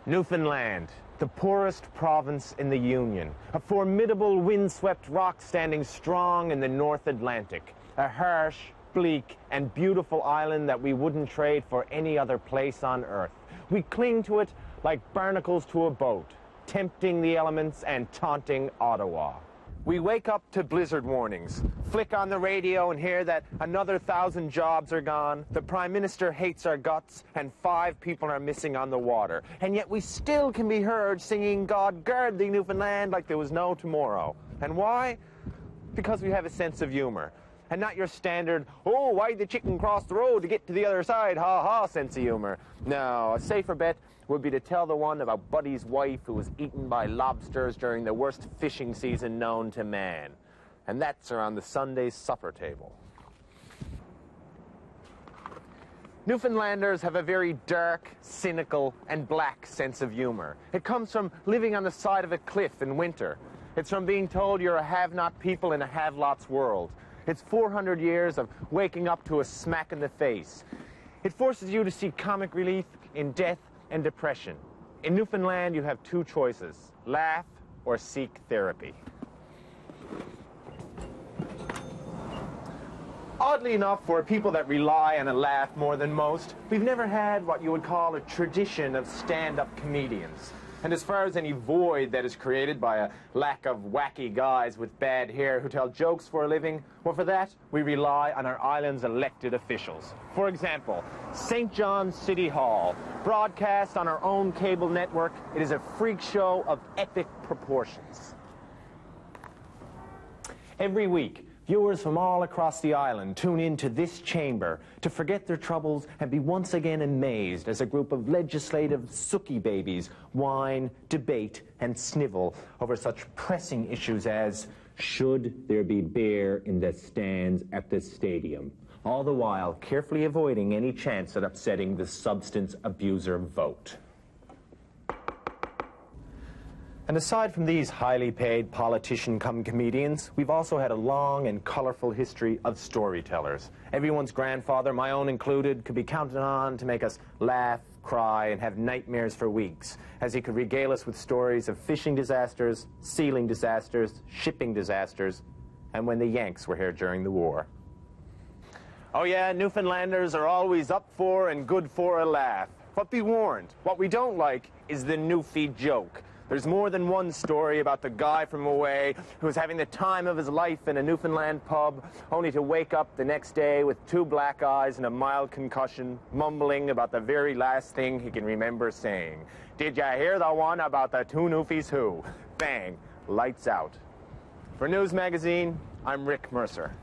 Newfoundland, the poorest province in the Union, a formidable windswept rock standing strong in the North Atlantic, a harsh, bleak, and beautiful island that we wouldn't trade for any other place on Earth. We cling to it like barnacles to a boat, tempting the elements and taunting Ottawa. We wake up to blizzard warnings, flick on the radio and hear that another 1,000 jobs are gone, the Prime Minister hates our guts, and 5 people are missing on the water. And yet we still can be heard singing "God Guard Thee, Newfoundland" like there was no tomorrow. And why? Because we have a sense of humor. And not your standard, "Oh, why'd the chicken cross the road to get to the other side, ha-ha" sense of humor. No, a safer bet would be to tell the one about Buddy's wife who was eaten by lobsters during the worst fishing season known to man. And that's around the Sunday supper table. Newfoundlanders have a very dark, cynical, and black sense of humor. It comes from living on the side of a cliff in winter. It's from being told you're a have-not people in a have-lots world. It's 400 years of waking up to a smack in the face. It forces you to seek comic relief in death and depression. In Newfoundland, you have 2 choices: laugh or seek therapy. Oddly enough, for people that rely on a laugh more than most, we've never had what you would call a tradition of stand-up comedians. And as far as any void that is created by a lack of wacky guys with bad hair who tell jokes for a living, well, for that, we rely on our island's elected officials. For example, St. John's City Hall, broadcast on our own cable network, it is a freak show of epic proportions. Every week, viewers from all across the island tune in to this chamber to forget their troubles and be once again amazed as a group of legislative sookie babies whine, debate, and snivel over such pressing issues as, should there be beer in the stands at the stadium? All the while carefully avoiding any chance at upsetting the substance abuser vote. And aside from these highly paid politician-cum-comedians, we've also had a long and colorful history of storytellers. Everyone's grandfather, my own included, could be counted on to make us laugh, cry, and have nightmares for weeks, as he could regale us with stories of fishing disasters, sealing disasters, shipping disasters, and when the Yanks were here during the war. Oh yeah, Newfoundlanders are always up for and good for a laugh. But be warned, what we don't like is the Newfie joke. There's more than one story about the guy from away who was having the time of his life in a Newfoundland pub, only to wake up the next day with 2 black eyes and a mild concussion, mumbling about the very last thing he can remember saying. Did ya hear the one about the 2 Newfies who? Bang, lights out. For Newsmagazine, I'm Rick Mercer.